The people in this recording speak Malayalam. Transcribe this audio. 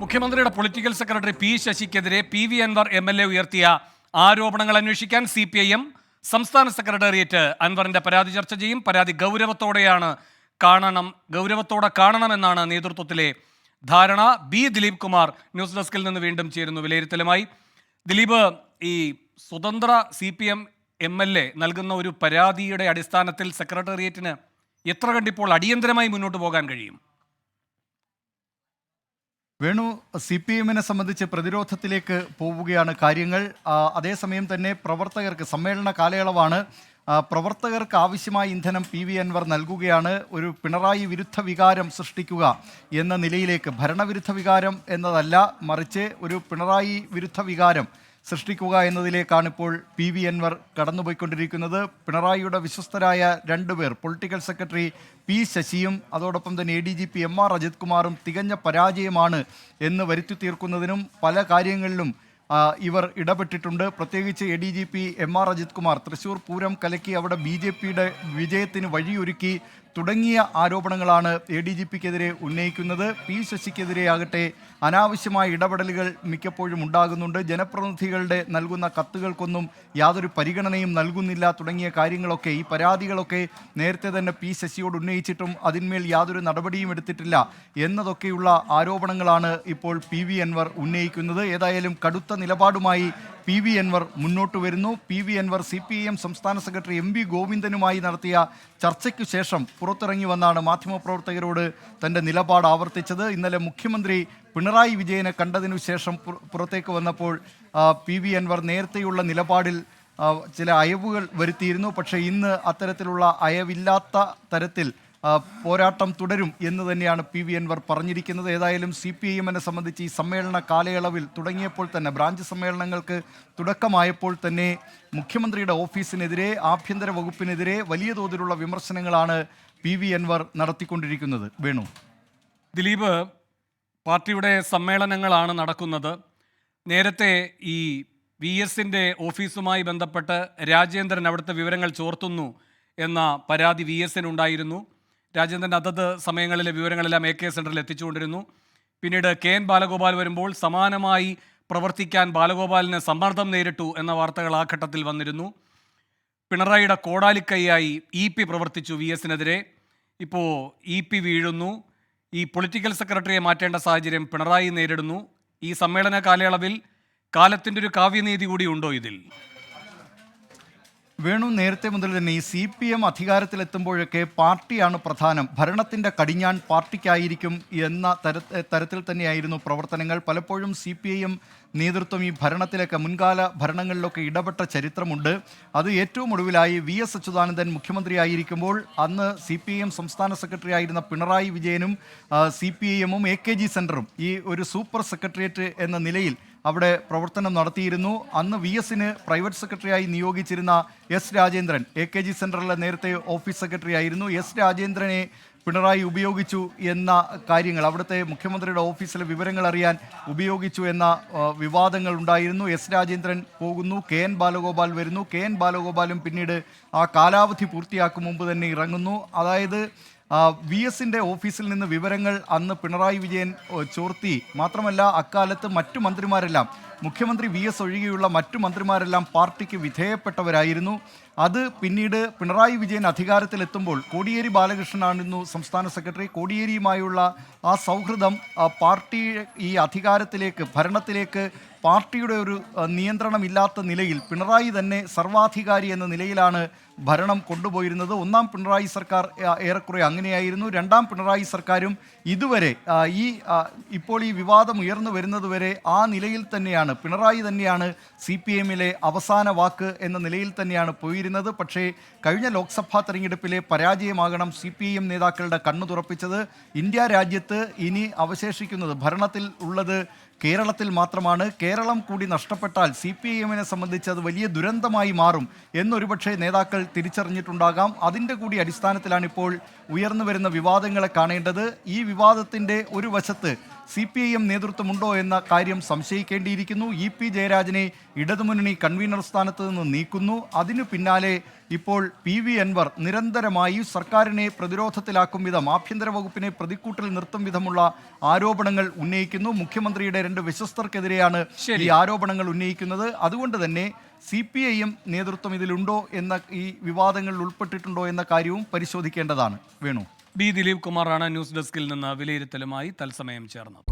മുഖ്യമന്ത്രിയുടെ പൊളിറ്റിക്കൽ സെക്രട്ടറി പി ശശിക്കെതിരെ പി വി അൻവർ എം.എൽ.എ ഉയർത്തിയ ആരോപണങ്ങൾ അന്വേഷിക്കാൻ CPIM സംസ്ഥാന സെക്രട്ടേറിയറ്റ് അൻവറിന്റെ പരാതി ചർച്ച ചെയ്യും. പരാതി ഗൗരവത്തോടെ കാണണമെന്നാണ് നേതൃത്വത്തിലെ ധാരണ. ബി ദിലീപ് കുമാർ ന്യൂസ് ഡെസ്കിൽ നിന്ന് വീണ്ടും ചേരുന്നു വിലയിരുത്തലുമായി. ദിലീപ്, ഈ സ്വതന്ത്ര CPM MLA നൽകുന്ന ഒരു പരാതിയുടെ അടിസ്ഥാനത്തിൽ സെക്രട്ടേറിയറ്റിന് എത്ര കണ്ടിപ്പോൾ അടിയന്തരമായി മുന്നോട്ട് പോകാൻ കഴിയും? വേണു, CPM-നെ സംബന്ധിച്ച് പ്രതിരോധത്തിലേക്ക് പോവുകയാണ് കാര്യങ്ങൾ. അതേസമയം തന്നെ പ്രവർത്തകർക്ക് സമ്മേളന കാലയളവാണ്. പ്രവർത്തകർക്ക് ആവശ്യമായ ഇന്ധനം PV അൻവർ നൽകുകയാണ്. ഒരു പിണറായി വിരുദ്ധ വികാരം സൃഷ്ടിക്കുക എന്ന നിലയിലേക്ക്, ഭരണവിരുദ്ധ വികാരം എന്നതല്ല, മറിച്ച് ഒരു പിണറായി വിരുദ്ധ വികാരം സൃഷ്ടിക്കുക എന്നതിലേക്കാണ് ഇപ്പോൾ PV അൻവർ കടന്നുപോയിക്കൊണ്ടിരിക്കുന്നത്. പിണറായിയുടെ വിശ്വസ്തരായ രണ്ടുപേർ, പൊളിറ്റിക്കൽ സെക്രട്ടറി P ശശിയും അതോടൊപ്പം തന്നെ ADGP MR അജിത് കുമാറും തികഞ്ഞ പരാജയമാണ് എന്ന് വരുത്തി തീർക്കുന്നതിനും പല കാര്യങ്ങളിലും ഇവർ ഇടപെട്ടിട്ടുണ്ട്. പ്രത്യേകിച്ച് ADGP MR അജിത് കുമാർ തൃശ്ശൂർ പൂരം കലക്കി അവിടെ BJP-യുടെ വിജയത്തിന് വഴിയൊരുക്കി തുടങ്ങിയ ആരോപണങ്ങളാണ് ADGP-ക്കെതിരെ ഉന്നയിക്കുന്നത്. P ശശിക്കെതിരെ ആകട്ടെ അനാവശ്യമായ ഇടപെടലുകൾ മിക്കപ്പോഴും ഉണ്ടാകുന്നുണ്ട്. ജനപ്രതിനിധികളുടെ നൽകുന്ന കത്തുകൾക്കൊന്നും യാതൊരു പരിഗണനയും നൽകുന്നില്ല തുടങ്ങിയ കാര്യങ്ങളൊക്കെ, ഈ പരാതികളൊക്കെ നേരത്തെ തന്നെ P ശശിയോട് ഉന്നയിച്ചിട്ടും അതിന്മേൽ യാതൊരു നടപടിയും എടുത്തിട്ടില്ല എന്നതൊക്കെയുള്ള ആരോപണങ്ങളാണ് ഇപ്പോൾ PV അൻവർ ഉന്നയിക്കുന്നത്. ഏതായാലും കടുത്ത നിലപാടുമായി PV അൻവർ മുന്നോട്ട് വരുന്നു. PV അൻവർ CPIM സംസ്ഥാന സെക്രട്ടറി MV ഗോവിന്ദനുമായി നടത്തിയ ചർച്ചയ്ക്കു ശേഷം പുറത്തിറങ്ങി വന്നാണ് മാധ്യമപ്രവർത്തകരോട് തൻ്റെ നിലപാട് ആവർത്തിച്ചത്. ഇന്നലെ മുഖ്യമന്ത്രി പിണറായി വിജയനെ കണ്ടതിനു ശേഷം പുറത്തേക്ക് വന്നപ്പോൾ PV അൻവർ നേരത്തെയുള്ള നിലപാടിൽ ചില അയവുകൾ വരുത്തിയിരുന്നു. പക്ഷേ ഇന്ന് അത്തരത്തിലുള്ള അയവില്ലാത്ത തരത്തിൽ പോരാട്ടം തുടരും എന്ന് തന്നെയാണ് PV അൻവർ പറഞ്ഞിരിക്കുന്നത്. ഏതായാലും CPIM-നെ സംബന്ധിച്ച് ഈ സമ്മേളന കാലയളവിൽ തുടങ്ങിയപ്പോൾ തന്നെ, ബ്രാഞ്ച് സമ്മേളനങ്ങൾക്ക് തുടക്കമായപ്പോൾ തന്നെ മുഖ്യമന്ത്രിയുടെ ഓഫീസിനെതിരെ, ആഭ്യന്തര വകുപ്പിനെതിരെ വലിയ തോതിലുള്ള വിമർശനങ്ങളാണ് PV അൻവർ നടത്തിക്കൊണ്ടിരിക്കുന്നത്. വേണു, ദിലീപ്, പാർട്ടിയുടെ സമ്മേളനങ്ങളാണ് നടക്കുന്നത്. നേരത്തെ ഈ VS-ന്റെ ഓഫീസുമായി ബന്ധപ്പെട്ട് രാജേന്ദ്രൻ അവിടുത്തെ വിവരങ്ങൾ ചോർത്തുന്നു എന്ന പരാതി VS-നുണ്ടായിരുന്നു. രാജേന്ദ്രൻ അതത് സമയങ്ങളിലെ വിവരങ്ങളെല്ലാം AK സെൻറ്ററിൽ എത്തിച്ചുകൊണ്ടിരുന്നു. പിന്നീട് KN ബാലഗോപാൽ വരുമ്പോൾ സമാനമായി പ്രവർത്തിക്കാൻ ബാലഗോപാലിന് സമ്മർദ്ദം നേരിട്ടു എന്ന വാർത്തകൾ ആ ഘട്ടത്തിൽ വന്നിരുന്നു. പിണറായിയുടെ കോടാലിക്കൈയായി EP പ്രവർത്തിച്ചു VS-നെതിരെ. ഇപ്പോൾ EP വീഴുന്നു. ഈ പൊളിറ്റിക്കൽ സെക്രട്ടറിയെ മാറ്റേണ്ട സാഹചര്യം പിണറായി നേരിടുന്നു. ഈ സമ്മേളന കാലയളവിൽ കാലത്തിൻ്റെ ഒരു കാവ്യനീതി കൂടി ഉണ്ടോ ഇതിൽ? വേണു, നേരത്തെ മുതൽ തന്നെ ഈ CPM അധികാരത്തിലെത്തുമ്പോഴൊക്കെ പാർട്ടിയാണ് പ്രധാനം, ഭരണത്തിൻ്റെ കടിഞ്ഞാൺ പാർട്ടിക്കായിരിക്കും എന്ന തരത്തിൽ തന്നെയായിരുന്നു പ്രവർത്തനങ്ങൾ. പലപ്പോഴും CPIM നേതൃത്വം ഈ ഭരണത്തിലൊക്കെ, മുൻകാല ഭരണങ്ങളിലൊക്കെ ഇടപെട്ട ചരിത്രമുണ്ട്. അത് ഏറ്റവും ഒടുവിലായി VS അച്യുതാനന്ദൻ മുഖ്യമന്ത്രിയായിരിക്കുമ്പോൾ അന്ന് CPIM സംസ്ഥാന സെക്രട്ടറി ആയിരുന്ന പിണറായി വിജയനും CPIM-ഉം AKG സെൻറ്ററും ഈ ഒരു സൂപ്പർ സെക്രട്ടേറിയറ്റ് എന്ന നിലയിൽ അവിടെ പ്രവർത്തനം നടത്തിയിരുന്നു. അന്ന് VS-ന് പ്രൈവറ്റ് സെക്രട്ടറിയായി നിയോഗിച്ചിരുന്ന S രാജേന്ദ്രൻ AKG സെൻറ്ററിലെ നേരത്തെ ഓഫീസ് സെക്രട്ടറി ആയിരുന്നു. S രാജേന്ദ്രനെ പിണറായി ഉപയോഗിച്ചു എന്ന കാര്യങ്ങൾ, അവിടുത്തെ മുഖ്യമന്ത്രിയുടെ ഓഫീസിലെ വിവരങ്ങൾ അറിയാൻ ഉപയോഗിച്ചു എന്ന വിവാദങ്ങൾ ഉണ്ടായിരുന്നു. S രാജേന്ദ്രൻ പോകുന്നു, KN ബാലഗോപാൽ വരുന്നു. KN ബാലഗോപാലും പിന്നീട് ആ കാലാവധി പൂർത്തിയാക്കും മുമ്പ് തന്നെ ഇറങ്ങുന്നു. അതായത് VS-ന്റെ ഓഫീസിൽ നിന്ന് വിവരങ്ങൾ അന്ന് പിണറായി വിജയൻ ചോർത്തി. മാത്രമല്ല, അക്കാലത്ത് മറ്റു മന്ത്രിമാരെല്ലാം, മുഖ്യമന്ത്രി VS ഒഴികെയുള്ള മറ്റു മന്ത്രിമാരെല്ലാം പാർട്ടിക്ക് വിധേയപ്പെട്ടവരായിരുന്നു. അത് പിന്നീട് പിണറായി വിജയൻ അധികാരത്തിലെത്തുമ്പോൾ കോടിയേരി ബാലകൃഷ്ണനായിരുന്നു സംസ്ഥാന സെക്രട്ടറി. കോടിയേരിയുമായുള്ള ആ സൗഹൃദം പാർട്ടി ഈ അധികാരത്തിലേക്ക്, ഭരണത്തിലേക്ക് പാർട്ടിയുടെ ഒരു നിയന്ത്രണമില്ലാത്ത നിലയിൽ പിണറായി തന്നെ സർവാധികാരി എന്ന നിലയിലാണ് ഭരണം കൊണ്ടുപോയിരുന്നത്. ഒന്നാം പിണറായി സർക്കാർ ഏറെക്കുറെ അങ്ങനെയായിരുന്നു. രണ്ടാം പിണറായി സർക്കാരും ഇതുവരെ ഇപ്പോൾ ഈ വിവാദം ഉയർന്നു വരുന്നതുവരെ ആ നിലയിൽ തന്നെയാണ്, പിണറായി തന്നെയാണ് CPM-ലെ അവസാന വാക്ക് എന്ന നിലയിൽ തന്നെയാണ് പോയിരുന്നത്. പക്ഷേ കഴിഞ്ഞ ലോക്സഭാ തെരഞ്ഞെടുപ്പിലെ പരാജയമാകണം CPIM നേതാക്കളുടെ കണ്ണു തുറപ്പിച്ചത്. ഇന്ത്യ രാജ്യത്ത് ഇനി അവശേഷിക്കുന്നത്, ഭരണത്തിൽ ഉള്ളത് കേരളത്തിൽ മാത്രമാണ്. കേരളം കൂടി നഷ്ടപ്പെട്ടാൽ CPIM-നെ സംബന്ധിച്ച് അത് വലിയ ദുരന്തമായി മാറും എന്നൊരുപക്ഷെ നേതാക്കൾ തിരിച്ചറിഞ്ഞിട്ടുണ്ടാകാം. അതിൻ്റെ കൂടി അടിസ്ഥാനത്തിലാണ് ഇപ്പോൾ ഉയർന്നു വരുന്ന വിവാദങ്ങളെ കാണേണ്ടത്. ഈ വിവാദത്തിൻ്റെ ഒരു വശത്ത് CPIM നേതൃത്വമുണ്ടോ എന്ന കാര്യം സംശയിക്കേണ്ടിയിരിക്കുന്നു. EP ജയരാജനെ ഇടതുമുന്നണി കൺവീനർ സ്ഥാനത്ത് നിന്ന് നീക്കുന്നു. അതിനു പിന്നാലെ ഇപ്പോൾ PV അൻവർ നിരന്തരമായി സർക്കാരിനെ പ്രതിരോധത്തിലാക്കും വിധം, ആഭ്യന്തര വകുപ്പിനെ പ്രതിക്കൂട്ടിൽ നിർത്തും വിധമുള്ള ആരോപണങ്ങൾ ഉന്നയിക്കുന്നു. മുഖ്യമന്ത്രിയുടെ 2 വിശ്വസ്തർക്കെതിരെയാണ് ഈ ആരോപണങ്ങൾ ഉന്നയിക്കുന്നത്. അതുകൊണ്ട് തന്നെ CPIM നേതൃത്വം ഇതിലുണ്ടോ എന്ന, ഈ വിവാദങ്ങളിൽ ഉൾപ്പെട്ടിട്ടുണ്ടോ എന്ന കാര്യവും പരിശോധിക്കേണ്ടതാണ്. വേണു. ദിലീപ് കുമാറാണ് ന്യൂസ് ഡെസ്കിൽ നിന്ന് വിലയിരുത്തലുമായി തത്സമയം ചേർന്നത്.